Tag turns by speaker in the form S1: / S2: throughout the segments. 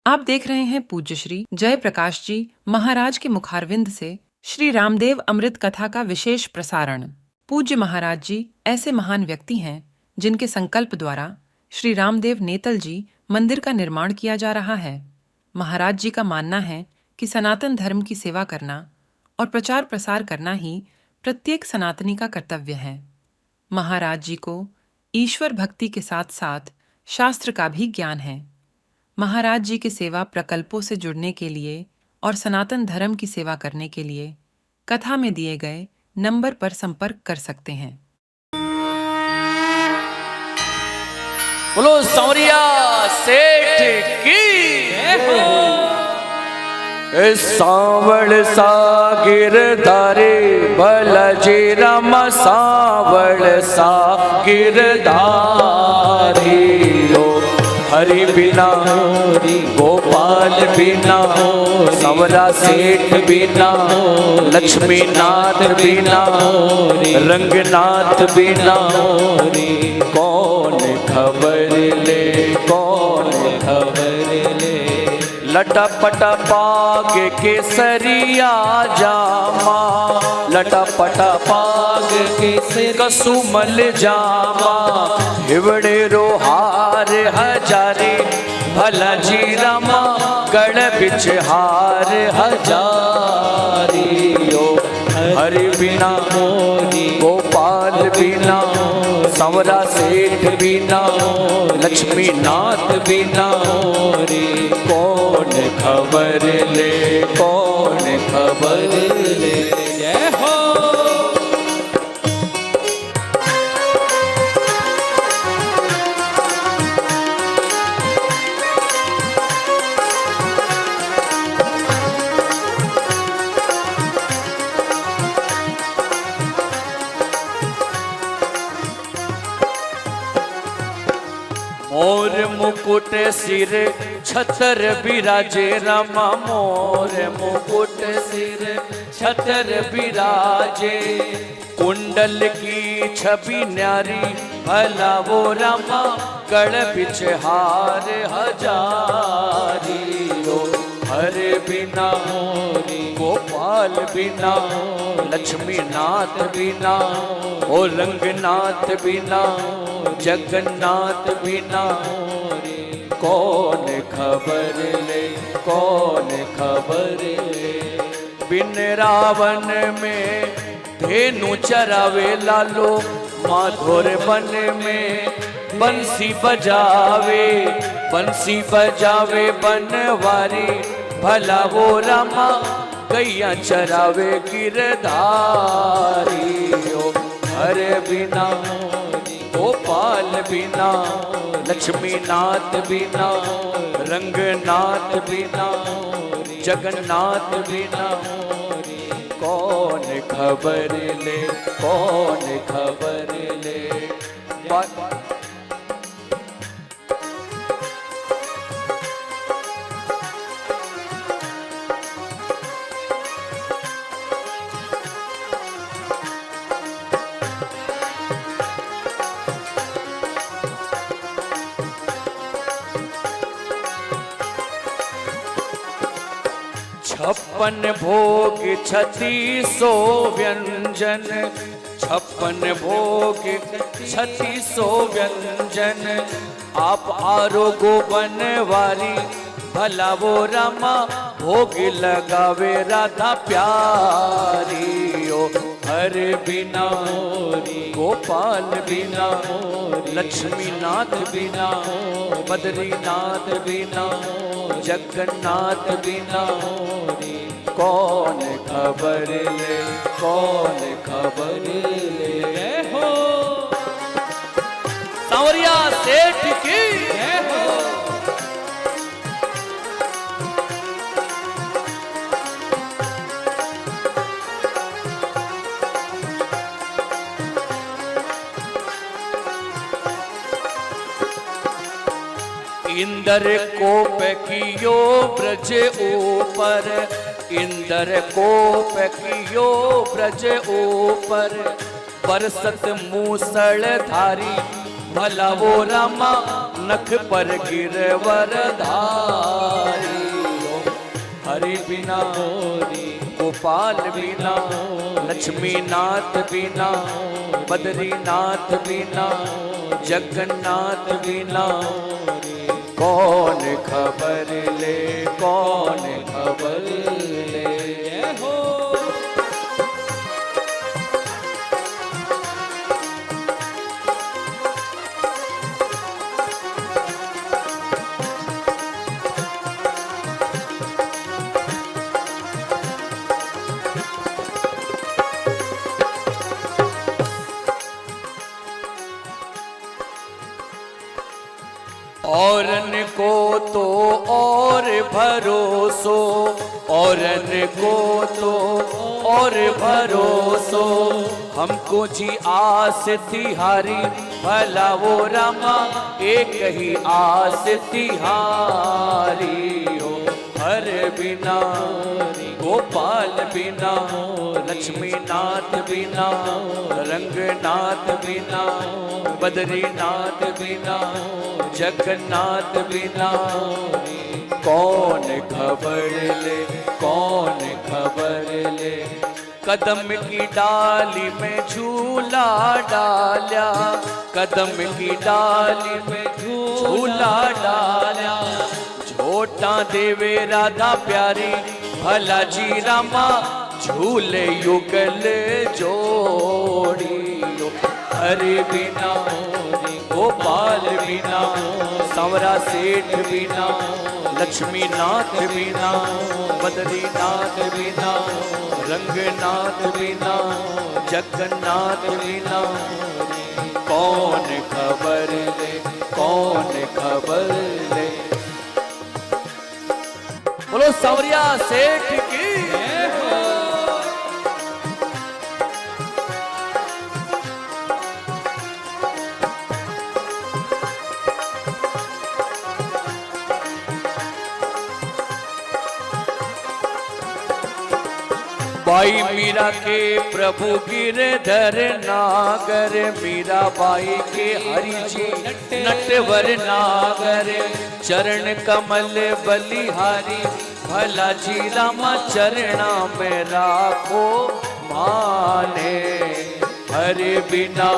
S1: आप देख रहे हैं पूज्य श्री जय प्रकाश जी महाराज के मुखारविंद से श्री रामदेव अमृत कथा का विशेष प्रसारण। पूज्य महाराज जी ऐसे महान व्यक्ति हैं जिनके संकल्प द्वारा श्री रामदेव नेतल जी मंदिर का निर्माण किया जा रहा है। महाराज जी का मानना है कि सनातन धर्म की सेवा करना और प्रचार प्रसार करना ही प्रत्येक सनातनी का कर्तव्य है। महाराज जी को ईश्वर भक्ति के साथ साथ शास्त्र का भी ज्ञान है। महाराज जी के सेवा प्रकल्पों से जुड़ने के लिए और सनातन धर्म की सेवा करने के लिए कथा में दिए गए नंबर पर संपर्क कर सकते हैं।
S2: बोलो सांवरिया सेठ की सांवड़ सा गिरधारी बलजी राम सांवड़ सा गिरधारी हरि बिना गोपाल बिना सांवरा सेठ बिना लक्ष्मी नाथ बिना रंगनाथ बिना कौन खबर ले कौन खबर ले लटा पटा पाग केसरिया जामा लटा पटा पाग केसर कसुमल जामा हिवड़े रोहार हजारी भला जी रामा गढ़ बिच हार हजारी ओ हरि बिना गोपाल बिना सांवरा सेठ बिना लक्ष्मी नाथ बिना कौन खबर ले कौन खबर ले जय हो। मोर मुकुट सिर छतर बिराजे रामा मोर मुकुट सिर छतर बिराजे कुंडल की छवि न्यारी भला वो रामा गढ़ बिच हार हजारी हरे बिना गोपाल बिना लक्ष्मी नाथ बिना ओ रंगनाथ बिना जगन्नाथ बिना कौन खबर ले कौन खबर ले बिन रावण में धेनु चरावे लालो माधुर वन में बंसी बजावे बनवारी भला वो रामा गैया चरावे गिरधारी ओ हरे बिना गोपाल बिना लक्ष्मी नाथ बिना रंगनाथ बिना जगन्नाथ बिना कौन खबर ले कौन खबर ले छप्पन भोग 3600 व्यंजन छप्पन भोग 3600 व्यंजन आप आरोगो बनवारी भला वो रामा भोग लगावे राधा प्यारी ओ हर बिना गोपाल बिना लक्ष्मी नाथ बिना बद्रीनाथ बिना जगन्नाथ बिना कौन खबर ले कौन खबर ले हो। सांवरिया सेठ की हो। इंद्र कोप कियो ब्रज ऊपर इंद्र कोप कियो ब्रज ऊपर बरसत मूसल धारी भला वो रामा नख पर गिरवर धारी। हरि बिना गोपाल बिना, लक्ष्मी नाथ बिना, बद्रीनाथ बिना, जगन्नाथ बिना, कौन खबर ले, कौन खबर ले। जय हो। औरन को तो और भरोसो, औरन को तो और भरोसो, हमको जी आस तिहारी, भला वो रामा एक ही आस तिहारी हो। हर बिना गोपाल बिना, लक्ष्मी नाथ बिना, रंगनाथ बिना, बद्रीनाथ बिना, जगन्नाथ बिना, कौन खबर ले, कौन खबर ले। कदम की डाली में झूला डाला, कदम की डाली में झूला डाला, झोटा देवे राधा प्यारी, भला जी रामा झूले युगल जोड़ी। हरे बिना गोपाल बिना, सांवरा सेठ बिना, लक्ष्मी नाथ बिना, बद्रीनाथ बिना, रंगनाथ बिना, जगन्नाथ बिना, कौन खबर ले, कौन खबर ले। बोलो सांवरिया सेठ की। बाई मीरा के प्रभु गिरधर नागर, मीरा बाई के हरि जी नटवर नागर, चरण कमल बलिहारी, भला जी रामा चरणा में राखो माने। हरे बिना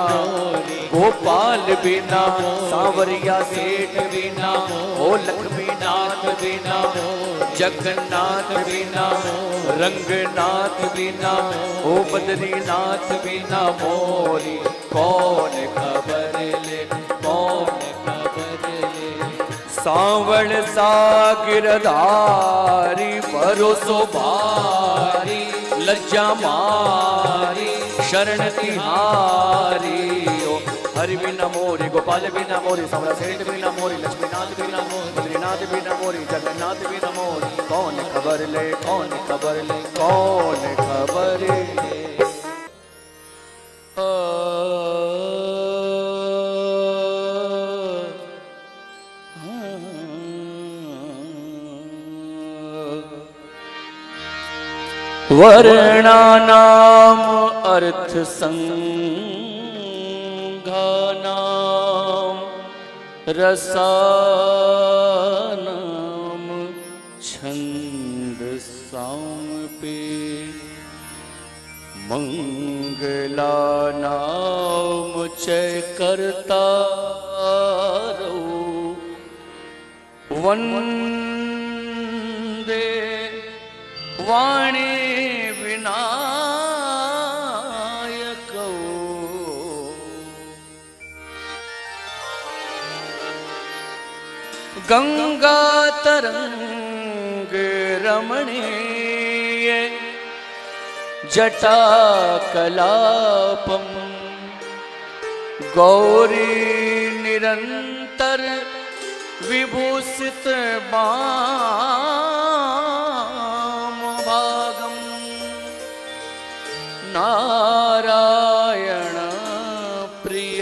S2: गोपाल बिना, सांवरिया सेठ बिना, ओ लक्ष्मी नाथ बिना, जगन्नाथ बिना, रंगनाथ बिना, ओ बद्रीनाथ बिना, मोरी कौन खबर ले, कौन खबर ले। सांवल सागिरधारी, भरोसो भारी, लज्जा मारी, शरण तिहारी। ओ हरि बिना मोरी, गोपाल बिना मोरी, सांवरा सेठ बिना मोरी, लक्ष्मीनाथ बिना मोरी, बद्रीनाथ बिना मोरी, जगन्नाथ बिना मोरी, कौन खबर ले, कौन खबर ले, कौन खबर ले। वर्णानाम अर्थ संघानाम, रसानाम छंद सामपे, मंगलानाम चय कर्तारौ, वंदे वाणी विनायको। गंगा तरंग रमणीय, जटा कलापम, गौरी निरंतर विभूषित बाम भागम, नारायण प्रिय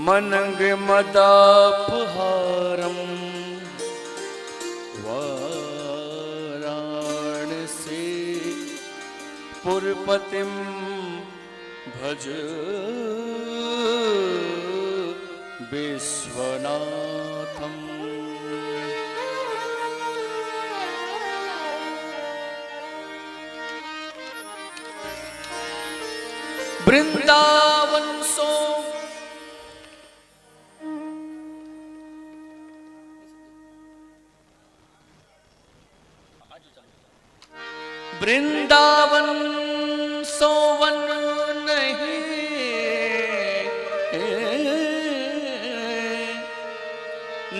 S2: मनंग मदापहारम, वाराणसी पुरपतिम भज विश्वनाथम। वृंदावन सो वृंदावन सोवन नहीं,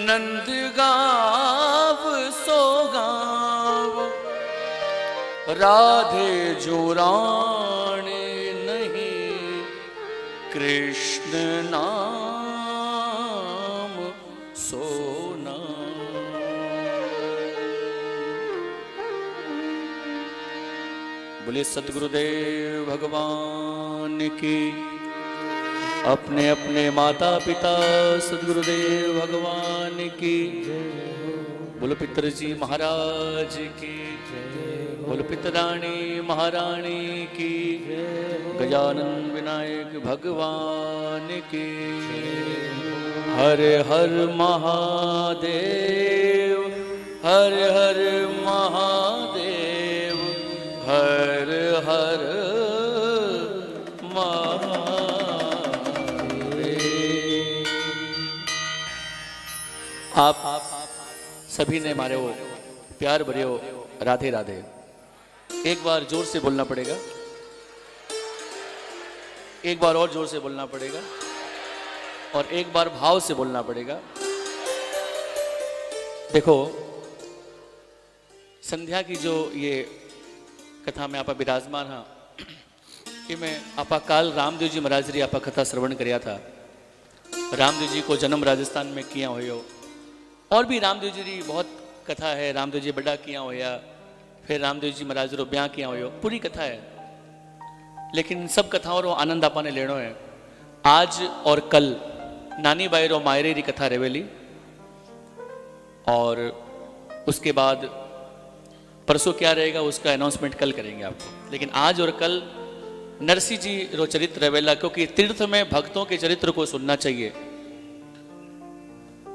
S2: नंद गाव सो गाव, राधे जो रानी नहीं, कृष्ण नाम सोना। बोले सतगुरुदेव भगवान की। अपने अपने माता पिता सतगुरुदेव भगवान की। बोलो पितरजी महाराज की। बोलो पितरानी महारानी की। गजानन विनायक भगवान की। हर हर महादेव, हर हर महादेव, हर हर महादेव। आप सभी ने मारे हो प्यार भरे हो राधे राधे। एक बार जोर से बोलना पड़ेगा, एक बार और जोर से बोलना पड़ेगा, और एक बार भाव से बोलना पड़ेगा। देखो, संध्या की जो ये कथा में आपा विराजमान हाँ, कि मैं आपा काल रामदेव जी महाराज री आपा कथा श्रवण करया था। रामदेव जी को जन्म राजस्थान में किया हो, और भी रामदेव जी री बहुत कथा है। रामदेव जी बड़ा किया होया, फिर रामदेव जी महाराज रो ब्याह किया हो, पूरी कथा है। लेकिन सब कथाओं रो आनंद आपा ने लेनो है। आज और कल नानी बाई रो मायरे री कथा रेवेली, और उसके बाद परसों क्या रहेगा उसका अनाउंसमेंट कल करेंगे आपको। लेकिन आज और कल नरसिंह जी रो चरित्र रेवेला, क्योंकि तीर्थ में भक्तों के चरित्र को सुनना चाहिए।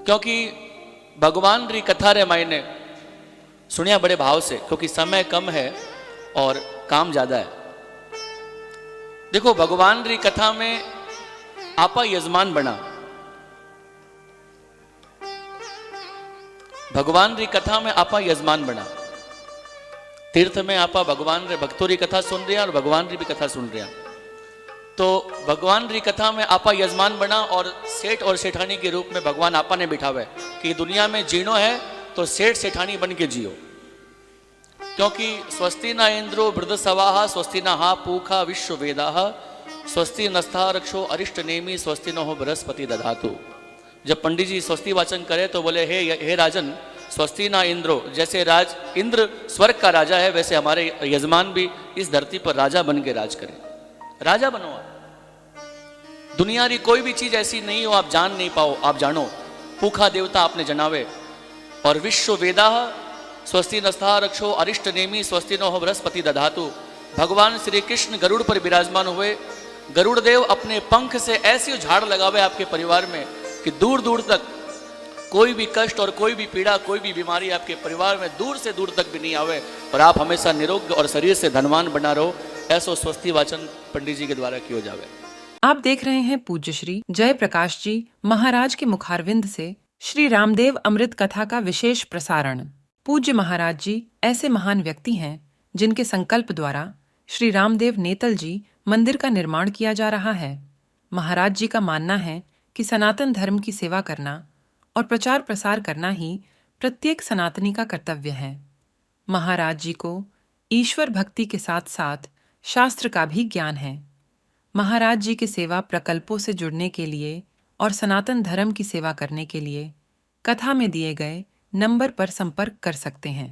S2: क्योंकि भगवान री कथा रे मायने सुनिया बड़े भाव से, क्योंकि समय कम है और काम ज्यादा है। देखो, भगवान री कथा में आपा यजमान बना। भगवान री कथा में आपा यजमान बना। तीर्थ में आपा भगवान रे भक्तों री कथा सुन रहे हैं और भगवान री भी कथा सुन रहे हैं। तो भगवान री कथा में आपा यजमान बना, और सेठ और सेठानी के रूप में भगवान आपा ने बिठावे कि दुनिया में जीनो है तो सेठ सेठानी बन के जियो। क्योंकि स्वस्ति न इंद्रो वृद्धसवाहा, स्वस्ति न हा पूखा विश्व वेदाहा, स्वस्ति नस्था रक्षो अरिष्ट नेमी, स्वस्ति न हो बृहस्पति दधातु। जब पंडित जी स्वस्ति वाचन करे तो बोले, हे राजन, स्वस्ति ना इंद्रो, जैसे राज इंद्र स्वर्ग का राजा है, वैसे हमारे यजमान भी इस धरती पर राजा बन के राज करें। राजा बनो आप। दुनिया री कोई भी चीज ऐसी नहीं हो आप जान नहीं पाओ, आप जानो। पूखा देवता आपने जनावे, और विश्व वेदा स्वस्ति नस्था रक्षो अरिष्ट नेमी, स्वस्ति नो हो बृहस्पति दधातु। भगवान श्री कृष्ण गरुड़ पर विराजमान हुए। गरुड़ देव अपने पंख से ऐसी झाड़ लगावे आपके परिवार में कि दूर दूर तक कोई भी कष्ट और कोई भी पीड़ा, कोई भी बीमारी आपके परिवार में दूर से दूर तक भी नहीं आवे, और आप हमेशा निरोग और शरीर से धनवान बना रहो। ऐसो स्वस्ति वाचन पंडित जी के द्वारा किया जावे।
S1: आप देख रहे हैं पूज्य श्री जय प्रकाश जी महाराज के मुखारविंद से श्री रामदेव अमृत कथा का विशेष प्रसारण। पूज्य महाराज जी ऐसे महान व्यक्ति हैं जिनके संकल्प द्वारा श्री रामदेव नेतल जी मंदिर का निर्माण किया जा रहा है। महाराज जी का मानना है कि सनातन धर्म की सेवा करना और प्रचार प्रसार करना ही प्रत्येक सनातनी का कर्तव्य है। महाराज जी को ईश्वर भक्ति के साथ साथ शास्त्र का भी ज्ञान है। महाराज जी के सेवा प्रकल्पों से जुड़ने के लिए और सनातन धर्म की सेवा करने के लिए कथा में दिए गए नंबर पर संपर्क कर सकते हैं।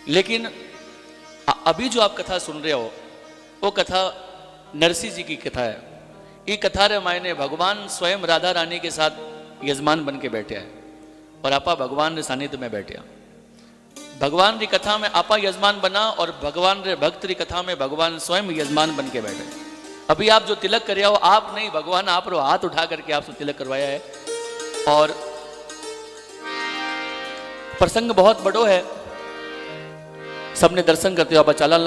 S2: लेकिन अभी जो आप कथा सुन रहे हो वो कथा नरसिंह जी की कथा है। ये कथा रे मायने भगवान स्वयं राधा रानी के साथ यजमान बन के बैठे हैं, और आपा भगवान रे सानिध्य में बैठे हैं। भगवान री कथा में आपा यजमान बना, और भगवान रे भक्त री कथा में भगवान स्वयं यजमान बन के बैठे। अभी आप जो तिलक कर हो आप नहीं, भगवान आप रो हाथ उठा करके आपसे तिलक करवाया है। और प्रसंग बहुत बड़ो है, सबने दर्शन करते हो। आप चाला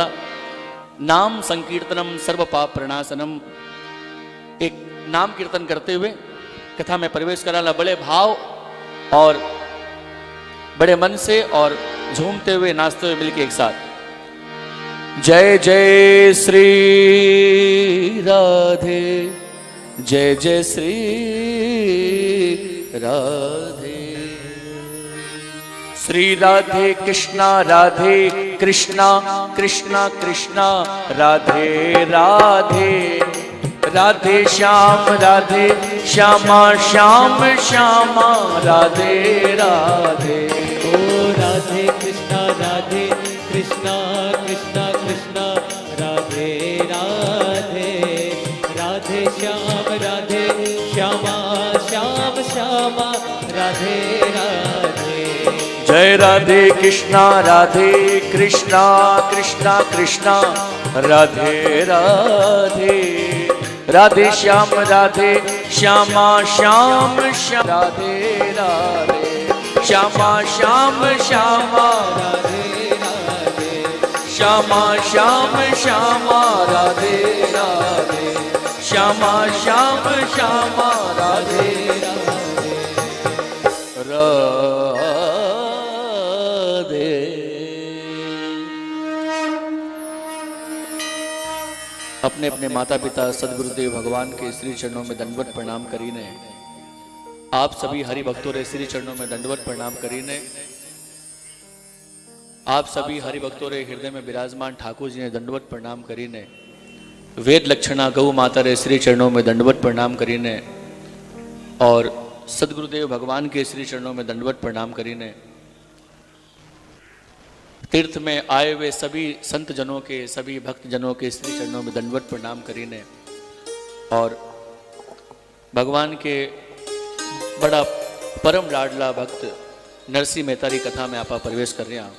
S2: नाम संकीर्तनम सर्व पाप प्रणाशनम, एक नाम कीर्तन करते हुए कथा में प्रवेश कराना बड़े भाव और बड़े मन से और झूमते हुए नाचते हुए मिलके एक साथ। जय जय श्री राधे, जय जय श्री राधे। श्री राधे कृष्णा राधे कृष्णा, कृष्णा कृष्णा राधे राधे, राधे श्याम राधे श्यामा, श्याम श्यामा राधे राधे।
S3: ओ राधे कृष्णा कृष्णा कृष्णा राधे राधे, राधे श्याम राधे श्यामा, श्याम श्यामा राधे राधे।
S2: जय राधे कृष्णा कृष्णा कृष्णा राधे राधे, राधे श्याम श्यामा, श्याम श्याम राधे राधे, श्यामा श्याम श्यामा
S3: राधे राधे,
S2: श्यामा श्याम श्यामा राधे राधे, श्यामा श्याम श्यामा राधे राधे राधे। अपने अपने माता पिता सदगुरुदेव भगवान के श्री चरणों में दंडवत प्रणाम करीने। आप सभी हरि भक्तों रे श्री चरणों में दंडवत प्रणाम करीने। आप सभी हरि भक्तों रे हृदय में विराजमान ठाकुर जी ने दंडवत प्रणाम करीने। वेद लक्षणा गौ माता रे श्री चरणों में दंडवत प्रणाम करीने और सदगुरुदेव भगवान के श्री चरणों में दंडवत प्रणाम करीने। तीर्थ में आए हुए सभी संत जनों के, सभी भक्त जनों के श्री चरणों में दंडवत प्रणाम करीने और भगवान के बड़ा परम लाडला भक्त नरसिंह मेहता की कथा में आप प्रवेश कर रहे हैं।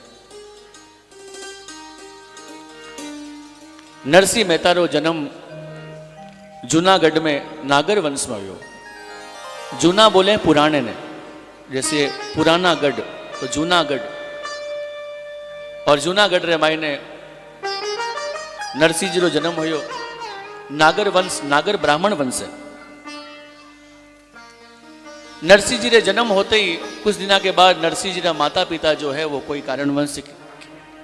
S2: नरसिंह मेहता रो जन्म जूनागढ़ में नागर वंश में हुयो। जूना बोले पुराने ने, जैसे पुराना गढ़ तो जूनागढ़, और जूनागढ़ रे मायने नरसिंह जी रो जन्म हुयो। नागर वंश, नागर ब्राह्मण वंश है। नरसिंह जी रे जन्म होते ही कुछ दिनों के बाद नरसिंह जी रा माता पिता जो है वो कोई कारणवश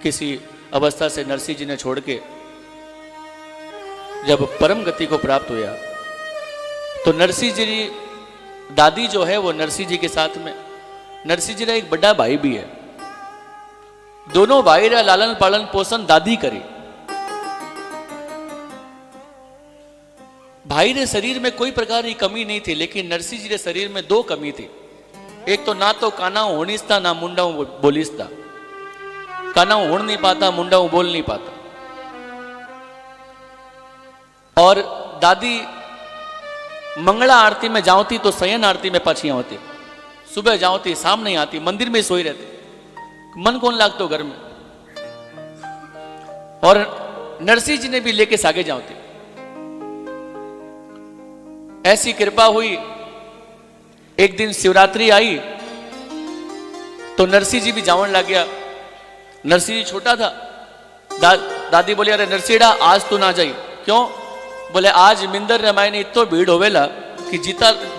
S2: किसी अवस्था से नरसिंह जी ने छोड़ के जब परम गति को प्राप्त हुआ तो नरसिंह जी दादी जो है वो नरसिंह जी के साथ में, नरसिंह जी रा एक बड़ा भाई भी है। दोनों भाई रा लालन पालन पोषण दादी करी। भाई रे शरीर में कोई प्रकार की कमी नहीं थी, लेकिन नरसिंह जी रे शरीर में दो कमी थी। एक तो ना तो काना होनिस्ता ना मुंडा बोलिस्ता। काना होड़ नहीं पाता, मुंडा बोल नहीं पाता। और दादी मंगला आरती में जाती तो शयन आरती में पाछी होती, सुबह जाती शाम नहीं आती, मंदिर में सोई रहती, मन कौन लागतो घर में। और नरसिंह जी ने भी लेके सागे जाती। ऐसी कृपा हुई, एक दिन शिवरात्रि आई तो नरसिंह जी भी जावन लग गया। नरसिंह जी छोटा था। दादी बोली अरे नरसिंहड़ा आज तू ना जाई। क्यों? बोले आज मिंदर रामायण इतो भीड़ होवेला कि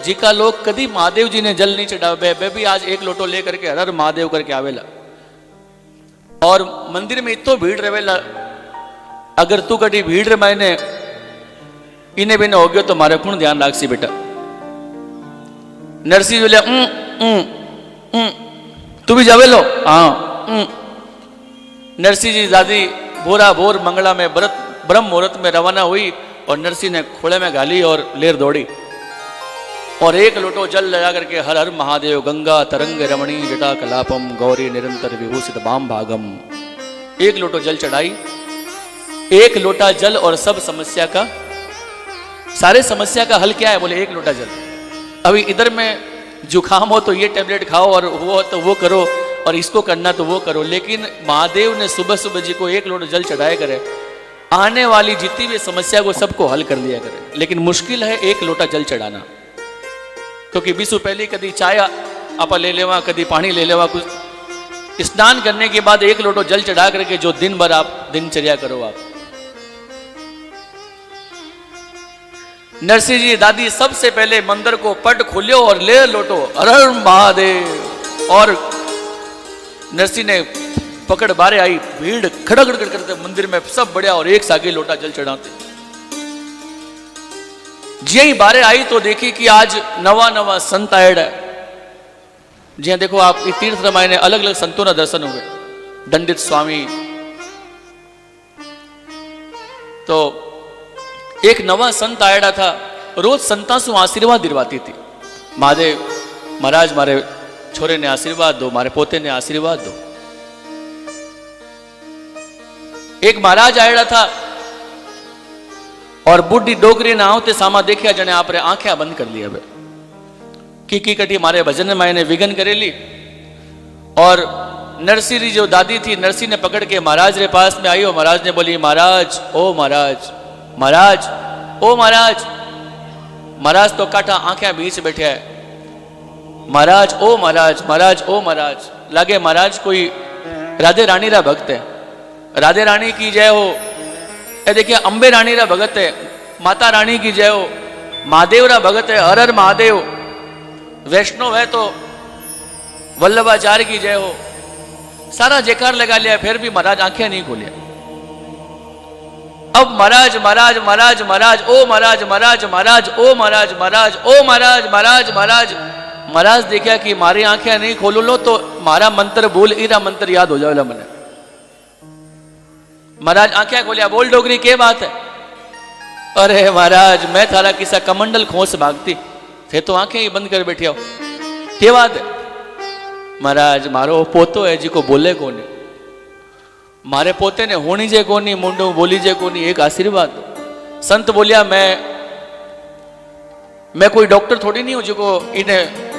S2: जीका लोग कदी महादेव जी ने जल नहीं चढ़ावे, वे भी आज एक लोटो लेकर के हर हर महादेव करके आवेला। और मंदिर में इतो भीड़ रहेला, अगर तू कभी भीड़ रे मायने इन्हें भी न हो गयो तो मारे कौन ध्यान राखसी बेटा। नरसिंह बोले तू भी जावे लो। हाँ। नरसिंह जी दादी भोरा भोर मंगला में ब्रह्म मुहूर्त में रवाना हुई और नरसिंह ने खोले में गाली और लेर दौड़ी और एक लोटो जल लगा करके हर हर महादेव गंगा तरंग रमणी जटा कलापम गौरी निरंतर विभूषित बाम भागम, एक लोटो जल चढ़ाई। एक लोटा जल और सब समस्या का, सारे समस्या का हल क्या है? बोले एक लोटा जल। अभी इधर में जुखाम हो तो ये टेबलेट खाओ और वो तो वो करो और इसको करना तो वो करो, लेकिन महादेव ने सुबह सुबह जी को एक लोटा जल चढ़ाए करे आने वाली जितनी भी समस्या को सबको हल कर लिया करे। लेकिन मुश्किल है एक लोटा जल चढ़ाना, क्योंकि विशु पहली कदी चाय आप ले लेवा, कदी पानी ले लेवा, कुछ स्नान करने के बाद एक लोटो जल चढ़ा करके जो दिन भर आप दिनचर्या करो आप। नरसिंह जी दादी सबसे पहले मंदिर को पट खोलियो और ले लोटो, हर हर महादेव। और नरसिंह ने पकड़ बारे आई, भीड़ खड़गड़ करते मंदिर में सब बढ़िया और एक सागे लोटा जल चढ़ाते। जी ही बारे आई तो देखी कि आज नवा नवा संत आयड़ा है। जी देखो आप तीर्थ रामायण अलग अलग संतों ना दर्शन हुए, दंडित स्वामी। तो एक नवा संत आयड़ा था, रोज संता सु आशीर्वाद दिलवाती थी। महादेव महाराज मारे छोरे ने आशीर्वाद दो, मारे पोते ने आशीर्वाद दो। एक महाराज आयड़ा था और बुढ़ी डोगरी ना आवते सामा देखिया जने आपरे आंखें बंद कर ली। अब की कटी मारे भजन में मायने विघन करेली। और नरसिंह जी जो दादी थी, नरसिंह ने पकड़ के महाराज रे पास में आई और महाराज ने बोली, महाराज ओ महाराज, महाराज ओ महाराज। महाराज तो काटा आंखें बीच बैठे है, महाराज ओ महाराज, महाराज ओ महाराज। लागे महाराज कोई राधे रानी रा भक्त है, राधे रानी की जय हो। ये देखिए अंबे रानी रा भगत है, माता रानी की जय हो। महादेव रा भगत है, हर हर महादेव। वैष्णव है तो वल्लभाचार्य की जय हो। सारा जयकार लगा लिया, फिर भी महाराज आंखें नहीं खोलिया। अब महाराज महाराज महाराज महाराज ओ महाराज, महाराज महाराज ओ महाराज, महाराज ओ महाराज, महाराज महाराज। महाराज देखा कि मारी आंखें नहीं खोलो लो तो मारा मंत्र बोल, इरा मंत्र याद हो जाएगा मने। महाराज आंखें खोलिया, बोल डोगरी के बात है। अरे महाराज मैं थारा किसा कमंडल खोस भागती थे तो आंखें ही बंद कर बैठे हो, के बात है। महाराज मारो पोतो है जी को बोले कोनी, मारे पोते ने होनी जे कोनी, मुंडो बोली जे कोनी, एक आशीर्वाद दो। संत बोलिया मैं कोई डॉक्टर थोड़ी नहीं हूं जिको इन्हें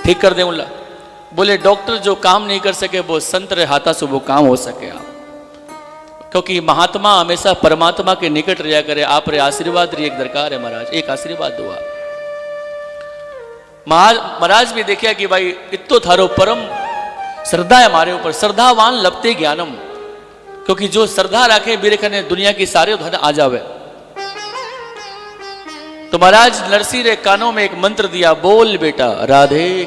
S2: ठीक कर दे। बोले डॉक्टर जो काम नहीं कर सके वो संत रे हाथा से वो काम हो सके आप, क्योंकि महात्मा हमेशा परमात्मा के निकट रहा करे। आप रे आशीर्वाद री एक दरकार है महाराज, एक आशीर्वाद दो आप। महाराज भी देखिया कि भाई इतो थारो परम श्रद्धा है हमारे ऊपर, श्रद्धावान लपते ज्ञानम। क्योंकि जो श्रद्धा रखे बिरखने दुनिया की सारे धन आ जावे। तो महाराज नरसिंह रे कानों में एक मंत्र दिया, बोल बेटा राधे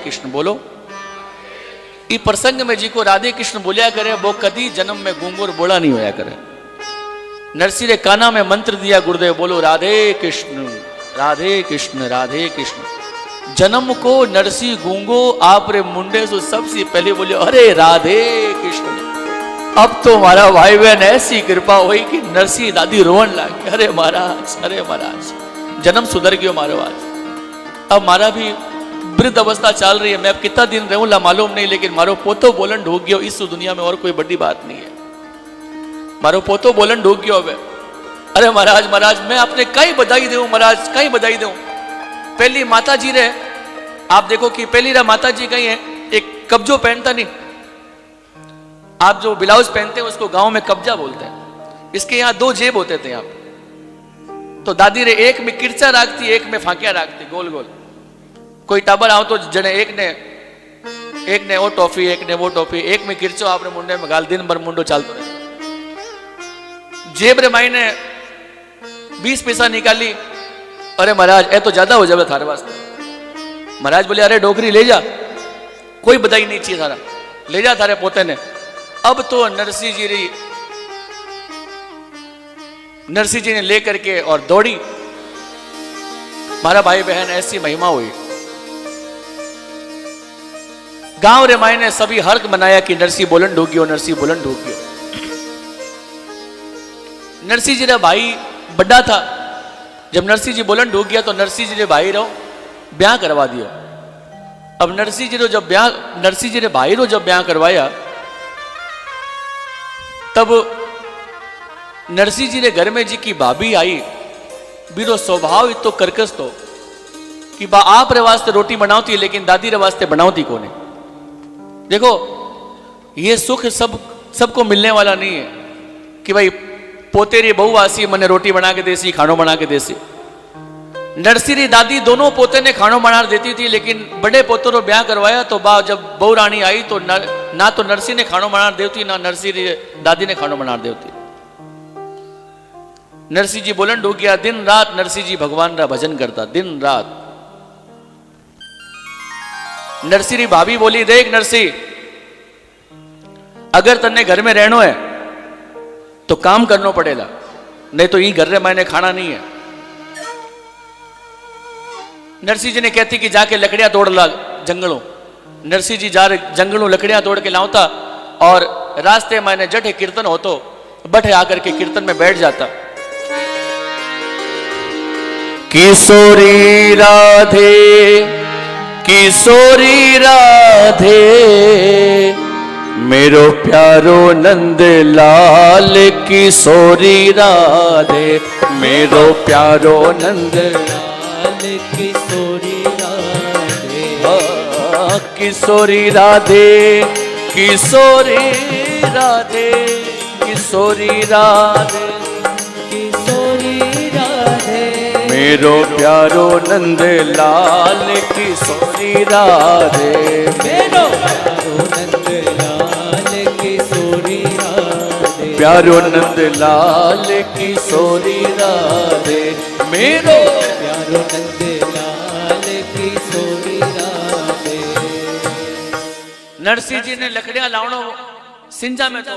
S2: कृष्ण बोलो। इस प्रसंग में जी को राधे कृष्ण बोलिया करे वो कदी जन्म में गूंगोर बोला नहीं होया करे। नरसिंह रे काना में मंत्र दिया गुरुदेव, बोलो राधे कृष्ण राधे कृष्ण राधे कृष्ण। जन्म को नरसिंह गूंगो आप रे मुंडे से सबसे पहले बोले अरे राधे कृष्ण। अब तो हमारा भाई बहन ऐसी कृपा हुई कि नरसिंह दादी रोवन लागे, अरे महाराज जन्म सुधर गयो मारो आज। अब मारा भी वृद्ध अवस्था चल रही है, मैं अब कितना दिन रहूंगा मालूम नहीं, लेकिन मारो पोतो बोलन ढूक गयो। इस दुनिया में और कोई बड़ी बात नहीं है, मारो पोतो बोलन ढूक गयो। अब अरे महाराज मैं आपने कई बधाई दूं महाराज, कई बधाई दूं। पहली माता जी रे आप देखो कि पहली रा माता जी कहीं है एक कब्जो पहनता नहीं, आप जो ब्लाउज पहनते हैं उसको गांव में कब्जा बोलते हैं। इसके यहाँ दो जेब होते थे आप, तो दादी रे एक में किरचा राखती, एक में फांकिया राखती गोल गोल। कोई टाबर आओ तो जने एक ने वो टॉफी, एक ने वो टॉफी, एक में किरचो आपने मुंडे में गाल, दिन भर मुंडो चालतो रहे। जेब रे माई ने 20 पैसा निकाली, अरे महाराज ए तो ज्यादा हो जाए थारे वास्ते। महाराज बोले अरे डोकरी ले जा, कोई बधाई नहीं चाहिए थारा, ले जा थारे पोते ने। अब तो नरसिंह जी ने लेकर के और दौड़ी। मारा भाई बहन ऐसी महिमा हुई। गांव रे माई ने सभी हर्क मनाया कि नरसिंह बोलन ढूकियो, नरसिंह बोलन ढूकियो। नरसिंह जी रे भाई बड़ा था, जब नरसिंह जी बोलन ढूक गया तो नरसिंह जी रे भाई रो ब्याह करवा दियो। अब नरसिंह जी रे भाई रो जब ब्याह करवाया तब नरसिंह जी रे घर में जी की भाभी आई। बीरो स्वभाव इतो कर्कश तो कि बा आप रे वास्ते रोटी बनावती है लेकिन दादी रे वास्ते बनावती कोने। देखो ये सुख सबको मिलने वाला नहीं है। कि भाई पोतेरी बहु आसी मने रोटी बना के देसी, खानो बना के देसी। नरसिरी दादी दोनों पोते ने खानो बना देती थी, लेकिन बड़े पोते रो ब्याह करवाया तो जब बहु रानी आई तो ना तो नरसी ने खानो बना देती, ना नरसिरी दादी ने खानो बना देती। नरसी जी बोलन डूब गया, दिन रात नरसी जी भगवान रा भजन करता, दिन रात। नरसिरी भाभी बोली, देख नरसी, अगर तन्ने घर में रहनो है तो काम करना पड़ेगा, नहीं तो ये घर रे मैंने खाना नहीं है। नरसी जी ने कहती कि जाके लकड़ियां तोड़ ला जंगलों। नरसी जी जा रहे जंगलों, लकड़ियां तोड़ के लाता और रास्ते मैंने जठे कीर्तन हो तो बठे आकर के कीर्तन में बैठ जाता। किशोरी राधे किशोरी राधे, मेरो प्यारो नंद लाल किशोरी राधे, मेरो प्यारो नंद
S3: लाल किशोरी राधे,
S2: किशोरी राधे किशोरी राधे, किशोरी राधे
S3: किशोरी राधे,
S2: मेरो प्यारो नंद लाल किशोरी राधे,
S3: मेरो प्यारो नंद लाल किशोरी राधे,
S2: प्यारो नंद लाल किशोरी राधे, मेरो
S3: प्यारो नंद लाल किशोरी राधे।
S2: नरसिंह जी ने लकड़ियां लावनो सिंजा में तो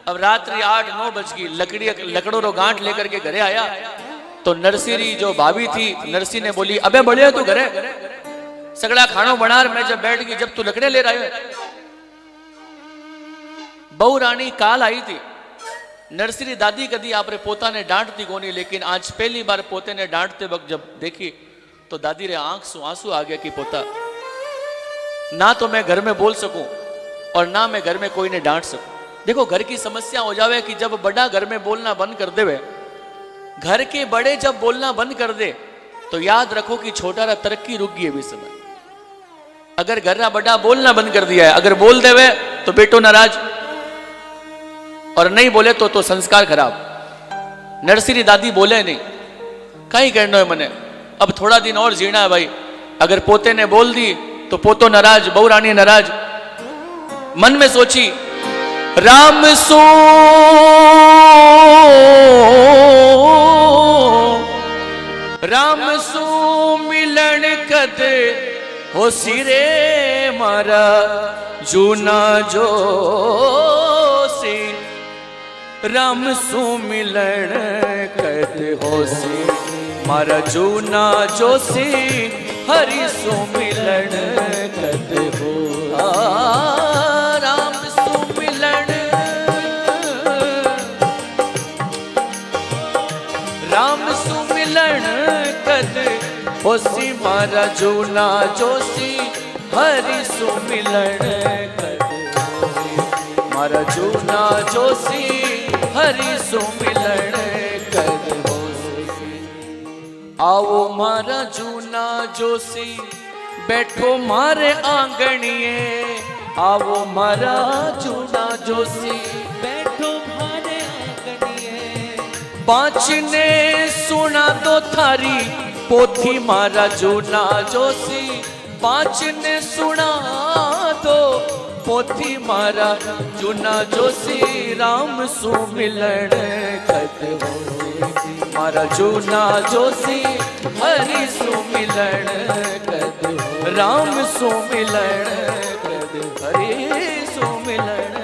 S2: अब रात्रि 8-9 बज गई। लकड़ों रो गांठ लेकर के घरे आया तो नरसिरी जो भाभी थी, नरसी ने बोली, अबे बढ़िया तू घरे सगड़ा खानो बना, मैं जब बैठ गई, जब तू लकड़े ले रहा है। बहु रानी काल आई थी। नरसिरी दादी कदी आपरे पोता ने डांटती कोनी, लेकिन आज पहली बार पोते ने डांटते वक्त जब देखी तो दादी रे आंख से आंसू आ गया कि पोता, ना तो मैं घर में बोल सकूं और ना मैं घर में कोई ने डांट सकूं। देखो घर की समस्या हो जावे कि जब बड़ा घर में बोलना बंद कर देवे, घर के बड़े जब बोलना बंद कर दे तो याद रखो कि छोटा रा तरक्की रुक गई है। भी समय अगर घर रा बड़ा बोलना बंद कर दिया है, अगर बोल देवे तो बेटो नाराज और नहीं बोले तो संस्कार खराब। नरसिरी दादी बोले नहीं, कहीं कहना है मने, अब थोड़ा दिन और जीना है भाई। अगर पोते ने बोल दी तो पोतो नाराज, बहु रानी नाराज। मन में सोची, राम सो राम सो मिलन कद हो सिरे मारा जूना जो सी, राम सो मिलन कद हो सी मारा जूना जो सी, हरि सो मिलन कद हो, राम सो मिलन, राम सो मिलन कद होसी मारा जूना जोशी, हरि सो मिलन कद होसी मारा जूना जोशी, हरि सो मिलन कद होसी। आओ मारा जूना जोशी बैठो मारे आंगणिए, आओ मारा जूना जोशी
S3: बैठो मारे आंगणिए,
S2: पांच ने सुना तो थारी पोथी मारा जूना जोशी, पांच ने सुना तो पोथी मारा जूना जोशी, राम सो मिलन कद होसी मारा जूना जोशी, हरि सो मिलन कद हो, राम सो मिलन कद, हरि सो मिलन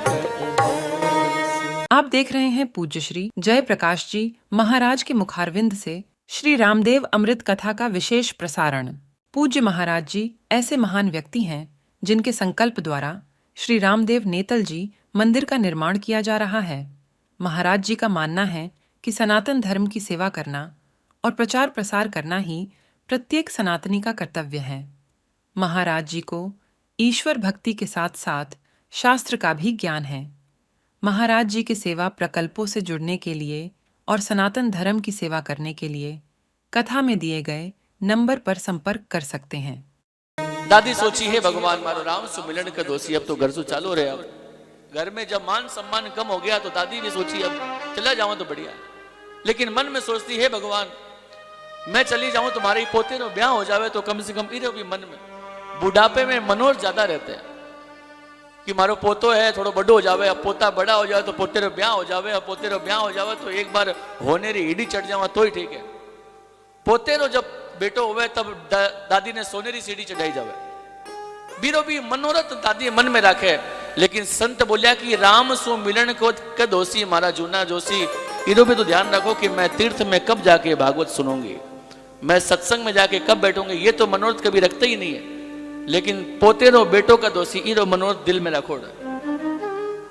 S2: कद होसी।
S1: आप देख रहे हैं पूज्य श्री जय प्रकाश जी महाराज के मुखारविंद से श्री रामदेव अमृत कथा का विशेष प्रसारण। पूज्य महाराज जी ऐसे महान व्यक्ति हैं जिनके संकल्प द्वारा श्री रामदेव नेतल जी मंदिर का निर्माण किया जा रहा है। महाराज जी का मानना है कि सनातन धर्म की सेवा करना और प्रचार प्रसार करना ही प्रत्येक सनातनी का कर्तव्य है। महाराज जी को ईश्वर भक्ति के साथ साथ शास्त्र का भी ज्ञान है। महाराज जी के सेवा प्रकल्पों से जुड़ने के लिए और सनातन धर्म की सेवा करने के लिए कथा में दिए गए नंबर पर संपर्क कर सकते हैं।
S2: दादी सोची है भगवान मारो राम सो मिलन का दोषी, अब तो घर सो चालू रहे। अब घर में जब मान सम्मान कम हो गया तो दादी ने सोची अब चला जाऊं तो बढ़िया, लेकिन मन में सोचती है भगवान मैं चली जाऊं तुम्हारे ही पोते नो ब्याह हो जावे तो कम से कम इरे भी मन में बुढ़ापे में मनोर ज्यादा रहते हैं कि मारो पोतो है थोड़ो बड़ो हो जावे, अब पोता बड़ा हो जावे तो पोते रो ब्याह हो जावे, अब पोते रो ब्याह हो जावे तो एक बार होने री ईडी चढ़ जावा तो ही ठीक है। पोते रो जब बेटो हुए तब दादी ने सोनेरी सीढ़ी चढ़ाई जावे, बीरो भी मनोरथ दादी मन में रखे। लेकिन संत बोलिया कि राम सो मिलन को कद होसी मारा जूना जोशी, इधर भी तो ध्यान रखो कि मैं तीर्थ में कब जाके भागवत सुनूंगी, मैं सत्संग में जाके कब बैठूंगी, ये तो मनोरथ कभी रखते ही नहीं है। लेकिन पोते रो बेटो का दोषी इरो मनोरथ दिल में रखो।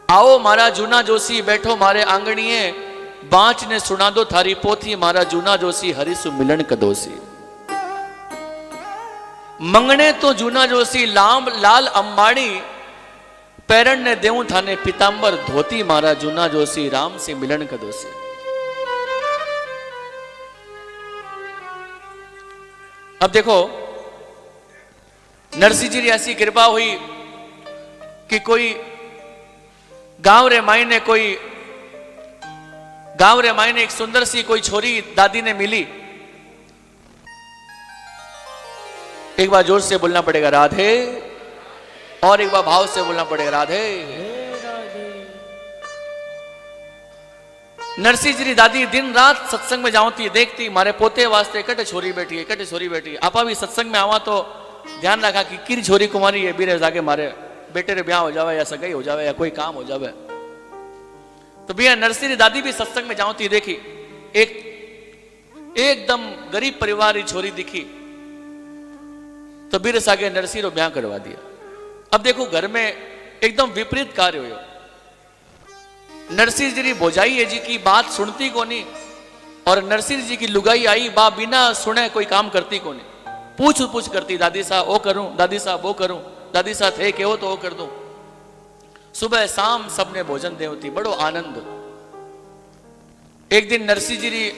S2: आओ मारा जूना जोशी बैठो मारे आंगणीए, बांच ने सुना दो थारी पोथी मारा जूना जोशी हरिसु मिलन का दोषी। मंगने तो जूना जोशी लाम लाल अंबाड़ी, पैरण ने देऊं थाने पीतांबर धोती मारा जूना जोशी राम से मिलन का दोषी। अब देखो नरसिंह जी ऐसी कृपा हुई कि कोई गांव रे मायने एक सुंदर सी कोई छोरी दादी ने मिली। एक बार जोर से बोलना पड़ेगा राधे, और एक बार भाव से बोलना पड़ेगा राधे। नरसिंह जी दादी दिन रात सत्संग में जाती देखती मारे पोते वास्ते कटे छोरी बैठी है, कटे छोरी बैठी है। आपा भी सत्संग में आवा तो ध्यान रखा कि किरी छोरी कुमारी है, बीरे जाके मारे बेटे रे ब्याह हो जावे या सगाई हो जावे या कोई काम हो जावे। तो भैया नरसिंह जी दादी भी सत्संग में जाती देखी, एकदम गरीब परिवार की छोरी दिखी तो बीर सागे नरसिंह रो ब्याह करवा दिया। अब देखो घर में एकदम विपरीत कार्य हुआ। नरसिंह जी भोजाई है जी की बात सुनती कोनी, और नरसिंह जी की लुगाई आई बा बिना सुने कोई काम करती कोनी, पूछ करती दादी साहब वो करूं, दादी साहब वो करूं, दादी साहब थे के हो तो वो कर दूं। सुबह शाम सबने भोजन देवती, बड़ो आनंद। एक दिन नरसिंह जी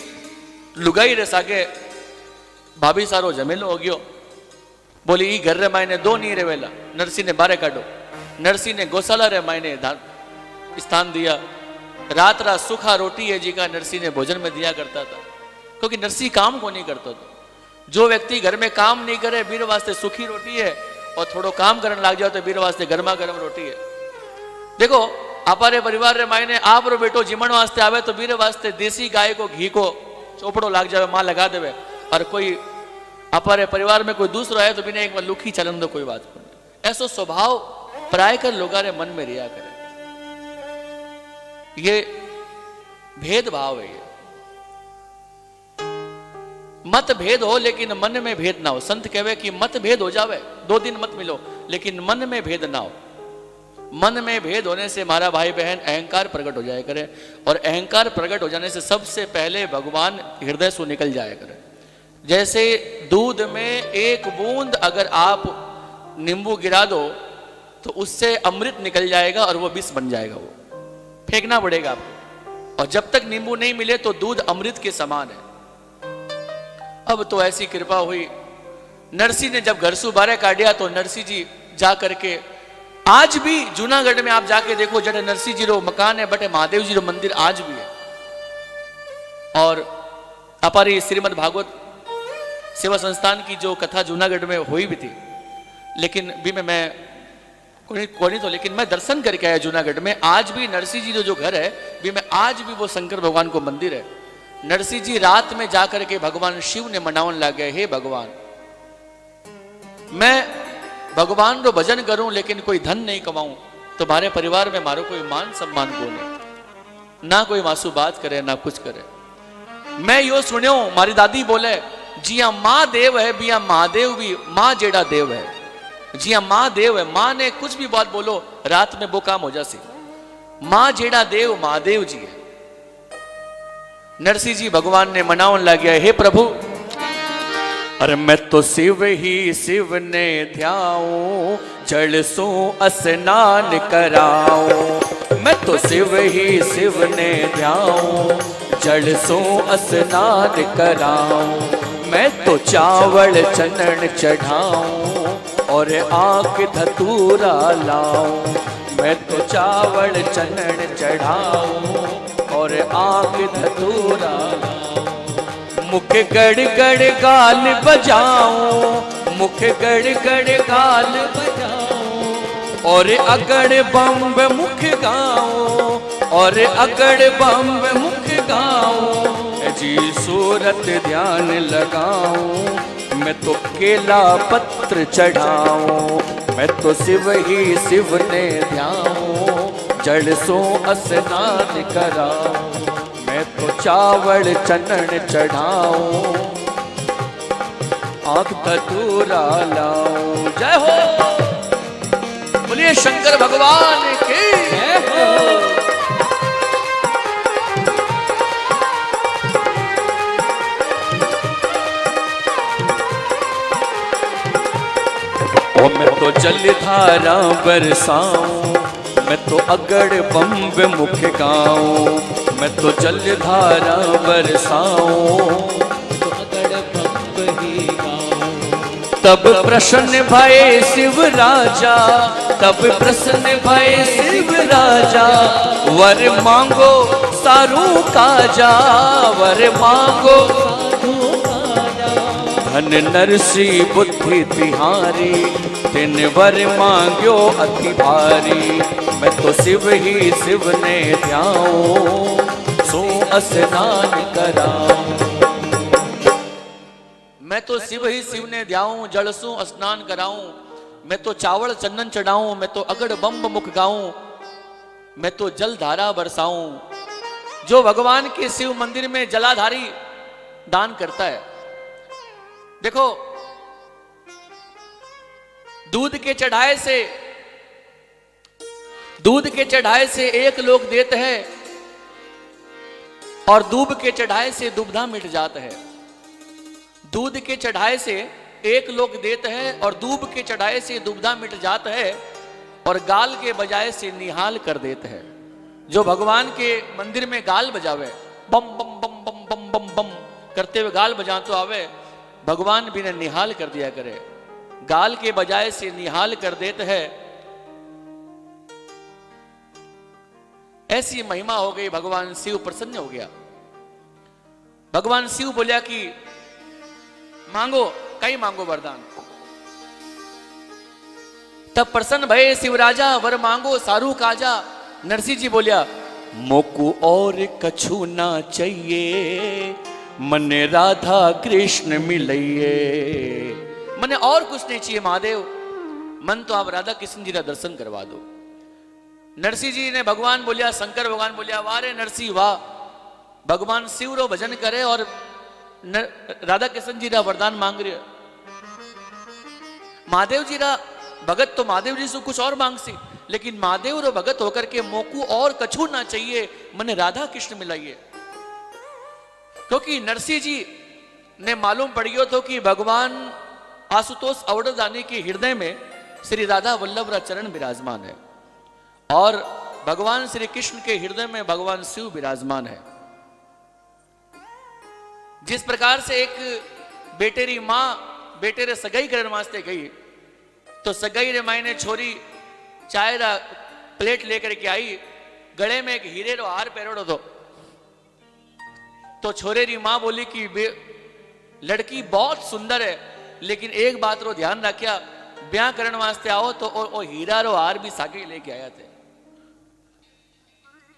S2: लुगाई रे सागे भाभी सारो जमेलो हो गयो, बोली ई घर रे मायने दो नहीं रेवेला, नरसिंह ने बारे काटो। नरसिंह ने गौशाला रे मायने स्थान दिया। रात रात सूखा रोटी है जी का नरसिंह ने भोजन में दिया करता था, क्योंकि नरसिंह काम को नहीं करता था। जो व्यक्ति घर में काम नहीं करे बीर वास्ते सूखी रोटी है, और थोड़ो काम करने लग जाओ तो बीर वास्ते गर्मा गर्म रोटी है। देखो आपारे परिवार रे मायने आप रो बेटो जिमण वास्ते आवे तो बीर वास्ते देसी गाय को घी को चोपड़ो लाग जावे, मां लगा देवे। और कोई अपारे परिवार में कोई दूसरा है तो बिना एक बार लुखी चलन दो, कोई बात नहीं। ऐसो स्वभाव प्राय कर लोग मन में रिया करे, ये भेदभाव है। ये मत भेद हो लेकिन मन में भेद ना हो। संत कहवे कि मत भेद हो जावे, 2 दिन मत मिलो, लेकिन मन में भेद ना हो। मन में भेद होने से हमारा भाई बहन अहंकार प्रकट हो जाया करे, और अहंकार प्रकट हो जाने से सबसे पहले भगवान हृदय से निकल जाया करे। जैसे दूध में एक बूंद अगर आप नींबू गिरा दो तो उससे अमृत निकल जाएगा और वो विष बन जाएगा, वो फेंकना पड़ेगा आपको। और जब तक नींबू नहीं मिले तो दूध अमृत के समान है। अब तो ऐसी कृपा हुई, नरसिंह ने जब घर से बाहर काटिया तो नरसिंह जी जा करके, आज भी जूनागढ़ में आप जाके देखो जड़े नरसिंह जी रो मकान है बटे महादेव जी रो मंदिर आज भी है। और हमारी श्रीमद् भागवत सेवा संस्थान की जो कथा जूनागढ़ में हुई भी थी, लेकिन भी मैं कोई तो लेकिन मैं दर्शन करके आया जूनागढ़ में। आज भी नरसिंह जी जो घर है भी मैं आज भी वो शंकर भगवान को मंदिर है। नरसिंह जी रात में जाकर के भगवान शिव ने मनावन लग गए, हे भगवान मैं भगवान रो भजन करूं लेकिन कोई धन नहीं कमाऊं तो मारे परिवार में मारो कोई मान सम्मान को नहीं, ना कोई मासू बात करे ना कुछ करे। मैं यो सुनियो मारी दादी बोले जिया मां देव है बिया महादेव भी मां जेड़ा देव है। जिया मां देव है, मां ने कुछ भी बात बोलो रात में वो काम हो जासी। मां जेड़ा देव महादेव जी है। नरसिंह जी भगवान ने मनावन लग गया, हे प्रभु अरे मैं तो शिव ही शिव ने ध्याऊं, जल सो स्नान कराऊं। मैं तो शिव ही शिव ने ध्याऊं, जल सो स्नान कराऊं। मैं तो चावल चनन चढ़ाऊं और आँख धतूरा लाऊं, मैं तो चावल चनन चढ़ाऊं और आँख धतूरा लाऊं। मुख गड़ गड़ गाल बजाऊं, मुख गड़ गड़ गाल
S3: बजाऊं
S2: और अगड़ बम्ब मुख गाऊं और अगड़ बम्ब मुख गाऊं। जी सूरत ध्यान लगाऊं, मैं तो केला पत्र चढ़ाऊं, मैं तो शिव ही शिव ने ध्याऊं, जड़ सो स्नान कराऊं, मैं तो चावल चनन चढ़ाऊं, आँख धतूरा लाऊं। जय हो, बोलिए शंकर भगवान की जय हो। ओ मैं तो जलधारा बरसाऊं, मैं तो अगड़ बम्ब मुख गाऊं, मैं तो जलधारा बरसाऊं,
S3: तो अगड़ बम्ब ही गाऊं।
S2: तब प्रसन्न भये शिव राजा, तब प्रसन्न भये शिव राजा, वर मांगो सारू काजा, वर मांगो धन नरसी बुद्धि तिहारी, तिन वर मांग्यो अति भारी, मैं तो शिव ही शिव ने ध्याऊं, सो स्नान कराऊं। मैं तो शिव ही शिव ने ध्याऊं, जल सो स्नान कराऊं, मैं तो चावल चंदन चढ़ाऊं, मैं तो अगड़ बम्ब मुख गाऊं, मैं तो जल धारा बरसाऊं। जो भगवान के शिव मंदिर में जलाधारी दान करता है, देखो दूध के चढ़ाए से एक लोग देते हैं और दूब के चढ़ाए से दुबधा मिट जाता है। दूध के चढ़ाए से एक लोग देते हैं और दूब के चढ़ाए से दुबधा मिट जाता है और गाल के बजाय से निहाल कर देते हैं। जो भगवान के मंदिर में गाल बजावे, बम बम बम बम बम बम बम करते हुए गाल बजा तो आवे, भगवान भी ने निहाल कर दिया करे, गाल के बजाय से निहाल कर देते हैं। ऐसी महिमा हो गई, भगवान शिव प्रसन्न हो गया। भगवान शिव बोलिया कि मांगो, कई मांगो वरदान। तब प्रसन्न भये शिव राजा, वर मांगो सारू काजा। नरसिंह जी बोलिया मोकू और कछु ना चाहिए, मने राधा कृष्ण मिलइए। मने और कुछ नहीं चाहिए महादेव, मन तो आप राधा कृष्ण जी का दर्शन करवा दो। नरसिंह जी ने भगवान बोलिया, शंकर भगवान बोलिया वाह रे नरसिंह वाह, भगवान शिव रो भजन करे और राधा कृष्ण जी का वरदान मांग रहे। महादेव जी का भगत तो महादेव जी से कुछ और मांग सी, लेकिन महादेव रो भगत होकर के मोकू और कछु ना चाहिए, मने राधा कृष्ण मिलाइए। क्योंकि नरसिंह जी ने मालूम पड़ गया तो कि भगवान आशुतोष अवधदानी के हृदय में श्री राधा वल्लभ रा चरण विराजमान है और भगवान श्री कृष्ण के हृदय में भगवान शिव विराजमान है। जिस प्रकार से एक बेटेरी मां बेटे रे सगाई करने वास्ते गई, तो सगाई रे माई ने छोरी चाय रा प्लेट लेकर के आई, गले में एक हीरे रो हार पहरोड़ो तो छोरे री मां बोली कि लड़की बहुत सुंदर है, लेकिन एक बात रो ध्यान रखिया, ब्याह करने वास्ते आओ तो ओ हीरा रो हार भी सागे लेके आया थे।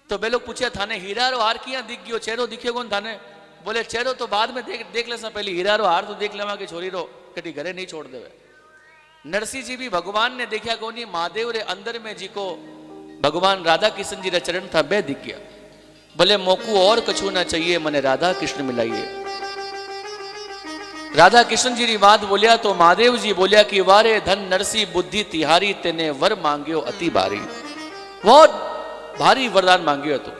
S2: तो वे लोग पूछे थाने हीरा रो हार किया दिख गयो, चेहरो दिखे कौन थाने? बोले चेहरो तो बाद में देख ले सा, पहले हीरा रो हार तो देख लेवा कि छोरी रो कटी घरे नहीं छोड़ देवे। नरसिंह जी भी भगवान ने देखा कोनी, महादेव रे अंदर में जी को भगवान राधा कृष्ण जी रा चरण था, बे दिख गया। बोले मोकू और कछु ना चाहिए, मने राधा कृष्ण मिलाइए। राधा कृष्ण जी री बात बोलिया तो महादेव जी बोलिया कि वारे धन नरसी बुद्धि तिहारी, तेने वर मांगियो अति भारी। बहुत भारी वरदान मांगियो तो,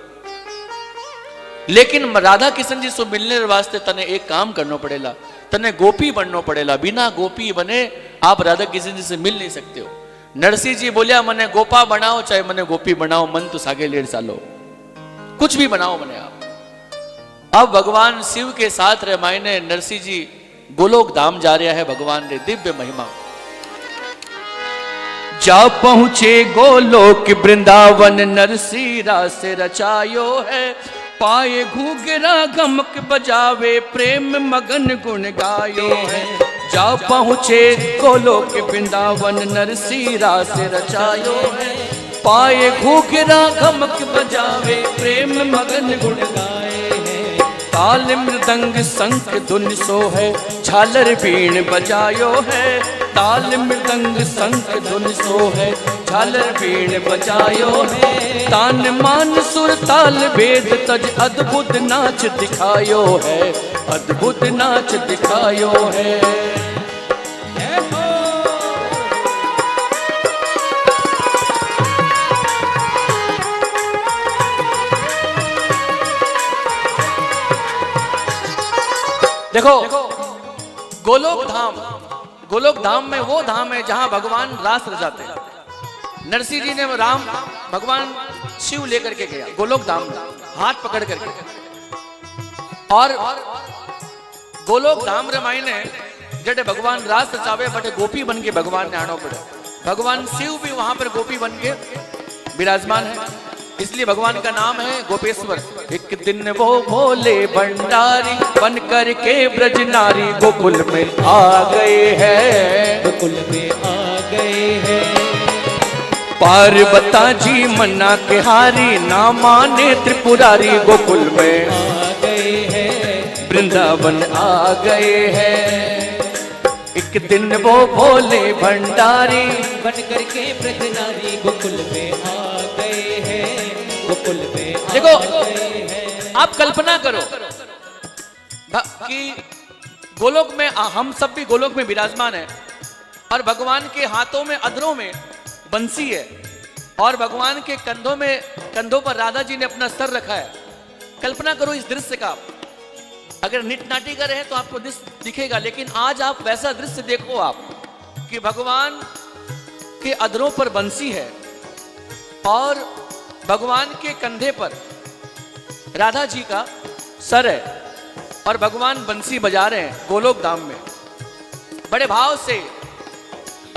S2: लेकिन राधा कृष्ण जी से मिलने वास्ते तने एक काम करना पड़ेगा, तने गोपी बनना पड़ेगा। बिना गोपी बने आप राधा कृष्ण जी से मिल नहीं सकते हो। नरसिंह जी बोलिया मने गोपा बनाओ, चाहे मने गोपी बनाओ, मन तो सागे लेर चालो, कुछ भी बनाओ मने आप। अब भगवान शिव के साथ रह मायने नरसिंह जी गोलोक धाम जा रहा है, भगवान ने दिव्य महिमा। जा पहुँचे गोलोक वृंदावन नरसी रास रचायो है। पाए घूगरा गमक बजावे प्रेम मगन गुण गायो है। जा पहुँचे गोलोक वृंदावन नरसी रास रचायो है। पाए घूगरा गमक बजावे प्रेम मगन गुण गाए हैं। ताल मृदंग शंख धुन सो है झालर बीण बजायो है। ताल मृदंग शंख धुन सो है झालर बीण बजायो है। तान मान सुर ताल वेद तज अद्भुत नाच दिखायो है। अद्भुत नाच दिखायो है। देखो गोलोक धाम में वो धाम है जहां भगवान रास रचाते हैं। नरसिंह जी ने राम भगवान शिव लेकर के गया गोलोक धाम में हाथ पकड़ करके। और गोलोक धाम रामायण है जटे भगवान रास रचावे बटे गोपी बन के भगवान ने आनो पड़े। भगवान शिव भी वहां पर गोपी बन के विराजमान है, इसलिए भगवान का नाम है गोपेश्वर। एक दिन वो भोले भंडारी बन कर के ब्रज नारी गोकुल में आ गए हैं।
S3: गोकुल में आ गए हैं।
S2: पार्वता जी मन्ना के हारी ना माने त्रिपुरारी गोकुल में
S3: आ गए हैं।
S2: वृंदावन आ गए हैं। एक दिन वो भोले भंडारी
S3: बन करके ब्रज नारी गोकुल में आ गए हैं। गोकुल में
S2: देखो आप कल्पना करो कि गोलोक में हम सब भी गोलोक में विराजमान है और भगवान के हाथों में अधरों में बंसी है और भगवान के कंधों पर राधा जी ने अपना सर रखा है। कल्पना करो इस दृश्य का। अगर निट नाटी का रहे तो आपको दृश्य दिखेगा, लेकिन आज आप वैसा दृश्य देखो आप कि भगवान के अधरों पर बंसी है और भगवान के कंधे पर राधा जी का सर है और भगवान बंसी बजा रहे हैं गोलोक धाम में बड़े भाव से।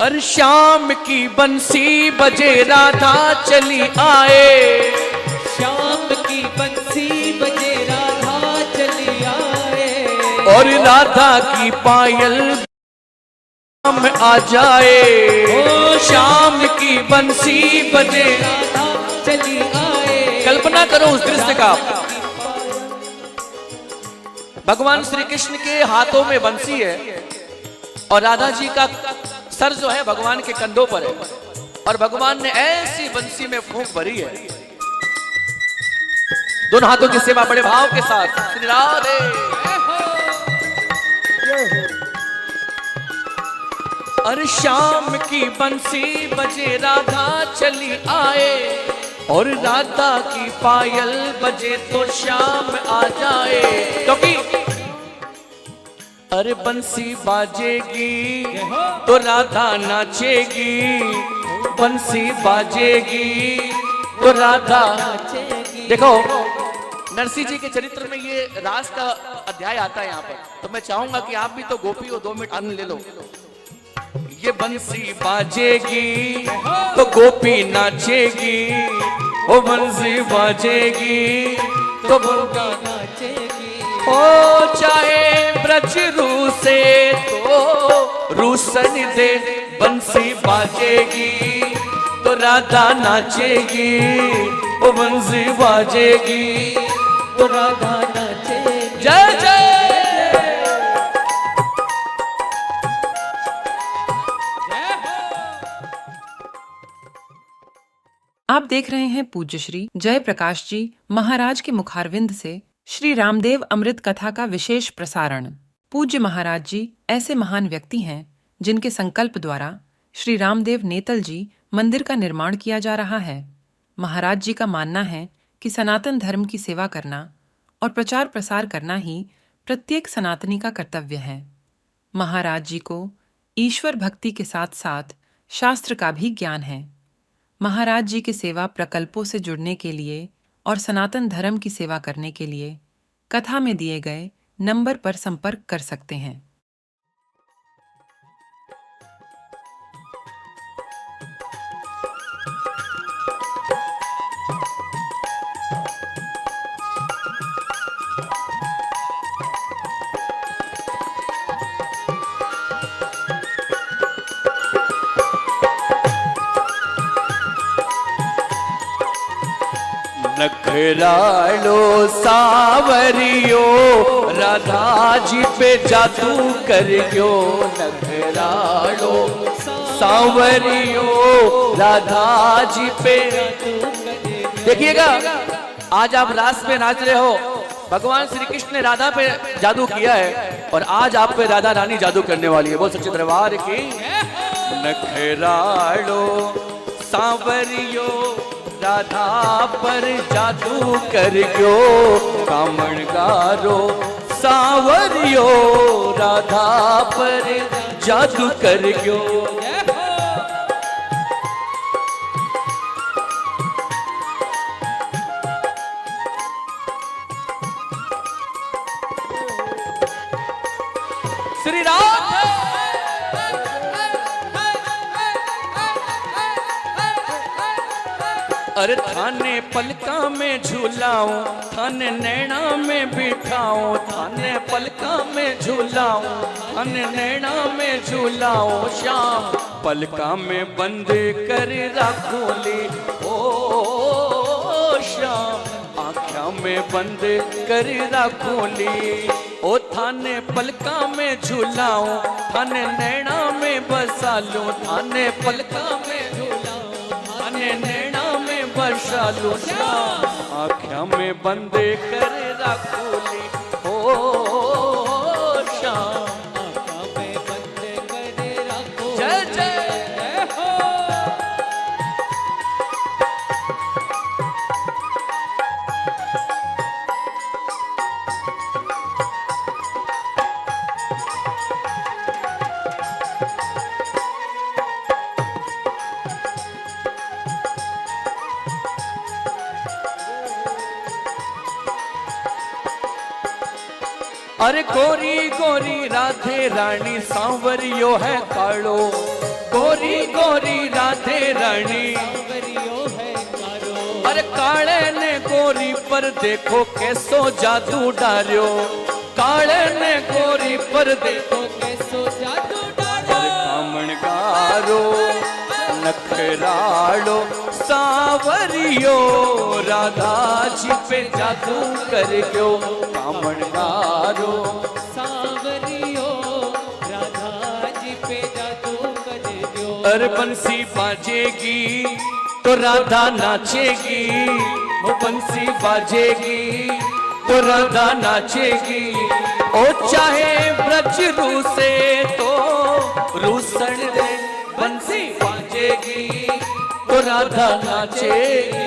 S2: और शाम की बंसी बजे राधा चली आए।
S3: शाम की बंसी बजे राधा चली आए।
S2: और राधा की पायल में आ जाए। ओ शाम की बंसी बजे
S3: राधा चली आए।
S2: कल्पना करो उस दृश्य का। भगवान श्री कृष्ण के हाथों में बंसी है और राधा जी का सर जो है भगवान के कंधों पर है और भगवान ने ऐसी बंसी में फूंक भरी है। दोनों हाथों की सेवा बड़े भाव के साथ। श्री राधे। और शाम की बंसी बजे राधा चली आए और राधा की पायल बजे तो शाम आ जाए। क्योंकि अरे बंसी बाजेगी तो राधा नाचेगी। बंसी बाजेगी तो राधा नाचेगी। देखो नरसिंह जी के चरित्र में ये रास का अध्याय आता है यहाँ पर, तो मैं चाहूंगा कि आप भी तो गोपी हो 2 मिनट अन्न ले लो। ये बंसी बाजेगी तो गोपी नाचेगी। ओ बंसी बाजेगी तो गोपी नाचेगी। ओ चाहे ब्रज रूसे तो रूसन दे। बंसी बाजेगी तो राधा नाचेगी। ओ बंसी बाजेगी तो राधा नाचेगी। जय जय।
S1: आप देख रहे हैं पूज्य श्री जय प्रकाश जी महाराज के मुखारविंद से श्री रामदेव अमृत कथा का विशेष प्रसारण। पूज्य महाराज जी ऐसे महान व्यक्ति हैं जिनके संकल्प द्वारा श्री रामदेव नेतल जी मंदिर का निर्माण किया जा रहा है। महाराज जी का मानना है कि सनातन धर्म की सेवा करना और प्रचार प्रसार करना ही प्रत्येक सनातनी का कर्तव्य है। महाराज जी को ईश्वर भक्ति के साथ साथ शास्त्र का भी ज्ञान है। महाराज जी के सेवा प्रकल्पों से जुड़ने के लिए और सनातन धर्म की सेवा करने के लिए कथा में दिए गए नंबर पर संपर्क कर सकते हैं।
S2: नखरालो सावरियो राधा जी पे जादू कर गयो। नखरालो सावरियो राधा जी पे। देखिएगा, आज आप रास पे नाच रहे हो, भगवान श्री कृष्ण ने राधा पे जादू किया है और आज आप पे राधा रानी जादू करने वाली है। बोल सच्चे दरबार की। नखरालो सांवरियो राधा पर जादू कर गयो। कामण गारो सांवरियो राधा पर जादू कर गयो। श्री राम। अरे थाने पलका में झूलाऊं, थाने नैना में बिठाऊं, थाने पलका में झूलाऊं, थाने नैना में झूलाऊं। श्याम पलका में बंद कर रखोली, ओ श्याम आँखों में बंद कर रखोली। ओ थाने पलका में झूलाऊं, थाने नैना में बसा लूं, थाने पलका में झूलाऊं, थाने नैना में बसा लूं। आँखों में बंद कर रखोली, ओ श्याम आँखों में बंद कर रखोली। जय जय हो। अरे गोरी गोरी राधे रानी सांवरियो है कालो। गोरी गोरी राधे रानी सांवरियो है कालो। अरे काले ने गोरी पर देखो कैसो जादू डारियो। काले ने गोरी पर देखो कैसो जादू डारियो। कामण गारो नखरालो सांवरियो राधा जी पे जादू कर गयो। कामण गारो सांवरियो राधा जी पे जादू कर गयो। अरे बंसी बाजेगी तो राधा नाचेगी, वो बंसी बाजेगी तो राधा नाचेगी। ओ चाहे ब्रज रूसे तो रूसण दे, बंसी बाजेगी तो राधा नाचेगी।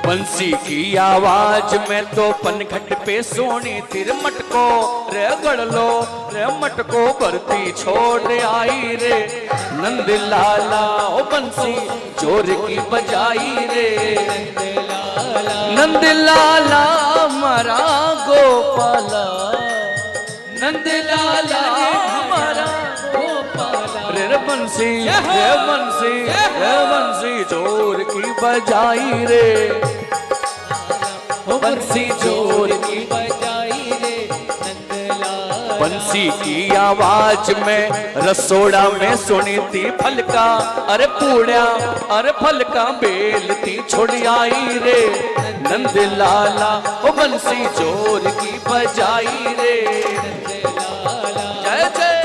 S2: बंसी की आवाज में तो पनघट पे सोनी तिर मटको रे गड़ लो रे मटको भरती छोड़ आई रे। नंद लाला ओ बंसी जोर की बजाई रे। नंद लाला हमारा गोपाला, नंद लाला हमारा गोपाला। रे बंसी रे बंसी रे बंसी जोर की बजाई रे। बंसी जोर की बजाई रे। बंसी की आवाज में रसोड़ा में सुनी थी फलका, अरे पूड़िया अरे फलका बेलती छोड़ आई रे। नंद लाला ओ बंसी जोर की बजाई रे। जय जय।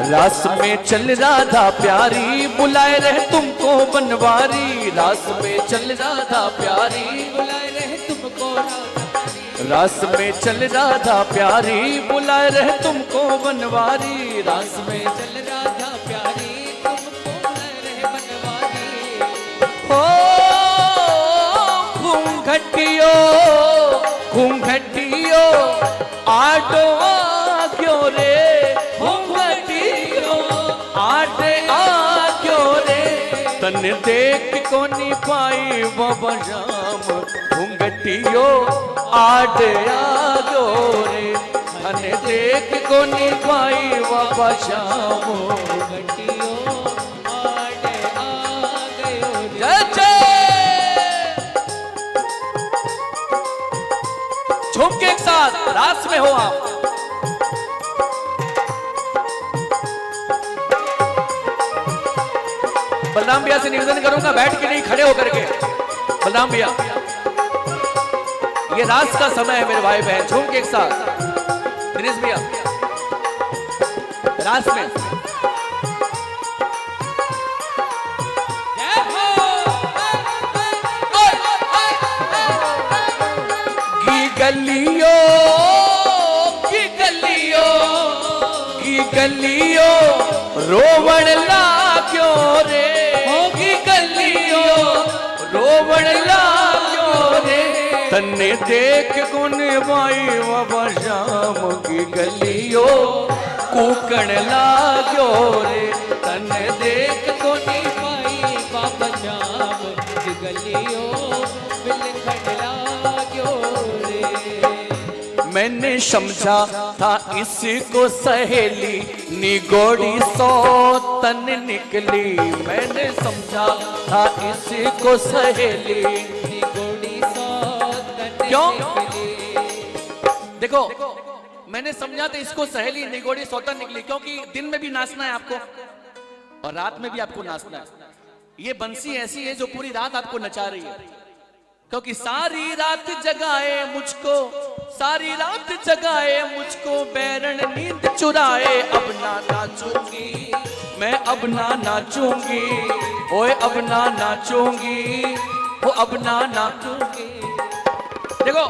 S2: रास में चल राधा प्यारी बुलाए रहे तुमको बनवारी। रास में चल राधा प्यारी बुलाए रहे तुमको। रास में चल राधा प्यारी बुलाए रहे तुमको बनवारी। रास में चल राधा प्यारी तुमको बुलाए रहे बनवारी। हो घूंघट तन देख कोनी पाई बाबा श्याम घूंघटियो आड़ आगो रे तन देख कोनी पाई बाबा श्याम
S3: घटियो आड़े आ गयो रे।
S2: जय जय। झूम के एक साथ रास में हो आप। बलराम भैया से निवेदन करूंगा बैठ के नहीं खड़े होकर के। बलराम भैया ये रास का समय है मेरे भाई बहन, झूम के एक साथ। दिनेश भैया रास में गलियों की गलियों की गलियों रोवण लाग्यो रे की गलियों रोवण लाग्यो रे तन्ने देख गुन भाई बाबा श्याम की गलियों कूकण लाग्यो रे तन्ने देख
S3: कोनी पाई बाबा श्याम की गलियों बिलखण लाग्यो रे।
S2: मैंने समझा था इसको सहेली निगोड़ी सौ तन निकली मैंने समझा था इसको सहेली
S3: निगोड़ी सौ तन
S2: क्यों?
S3: निकली।
S2: देखो मैंने समझा था इसको सहेली निगोड़ी सौतन निकली क्योंकि दिन में भी नाचना है आपको और रात में भी आपको नाचना है। ये बंसी ऐसी है जो पूरी रात आपको नचा रही है क्योंकि सारी रात जगाए मुझको सारी रात जगाए मुझको बैरण नींद चुराए अब ना नाचूंगी मैं अब ना नाचूंगी ओए अब ना नाचूंगी वो अब ना नाचूंगी। देखो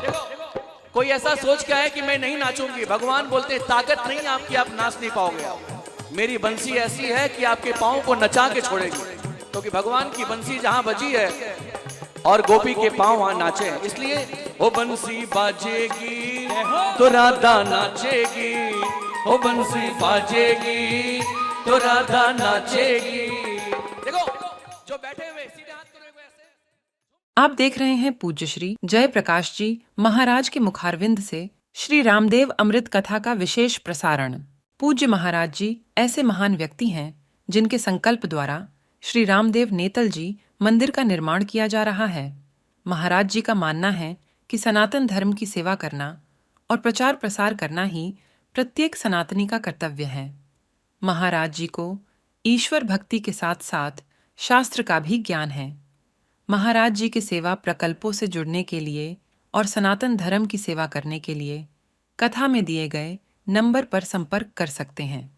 S2: कोई ऐसा सोच के आए कि मैं नहीं नाचूंगी, भगवान बोलते ताकत नहीं आपकी, आप नाच नहीं पाओगे। मेरी बंसी ऐसी है कि आपके पाँव को नचा के छोड़ेगी क्योंकि भगवान की बंसी जहां बजी है और गोपी के पांव वहां नाचे हैं, इसलिए वो बंसी बाजेगी तो राधा नाचेगी वो बंसी बाजेगी तो राधा नाचेगी। देखो जो बैठे हुए सीधे हाथ करो ऐसे।
S1: आप देख रहे हैं पूज्य श्री जय प्रकाश जी महाराज के मुखारविंद से श्री रामदेव अमृत कथा का विशेष प्रसारण। पूज्य महाराज जी ऐसे महान व्यक्ति हैं जिनके संकल्प द्वारा श्री रामदेव नेतल जी मंदिर का निर्माण किया जा रहा है। महाराज जी का मानना है कि सनातन धर्म की सेवा करना और प्रचार प्रसार करना ही प्रत्येक सनातनी का कर्तव्य है। महाराज जी को ईश्वर भक्ति के साथ साथ शास्त्र का भी ज्ञान है। महाराज जी के सेवा प्रकल्पों से जुड़ने के लिए और सनातन धर्म की सेवा करने के लिए कथा में दिए गए नंबर पर संपर्क कर सकते हैं।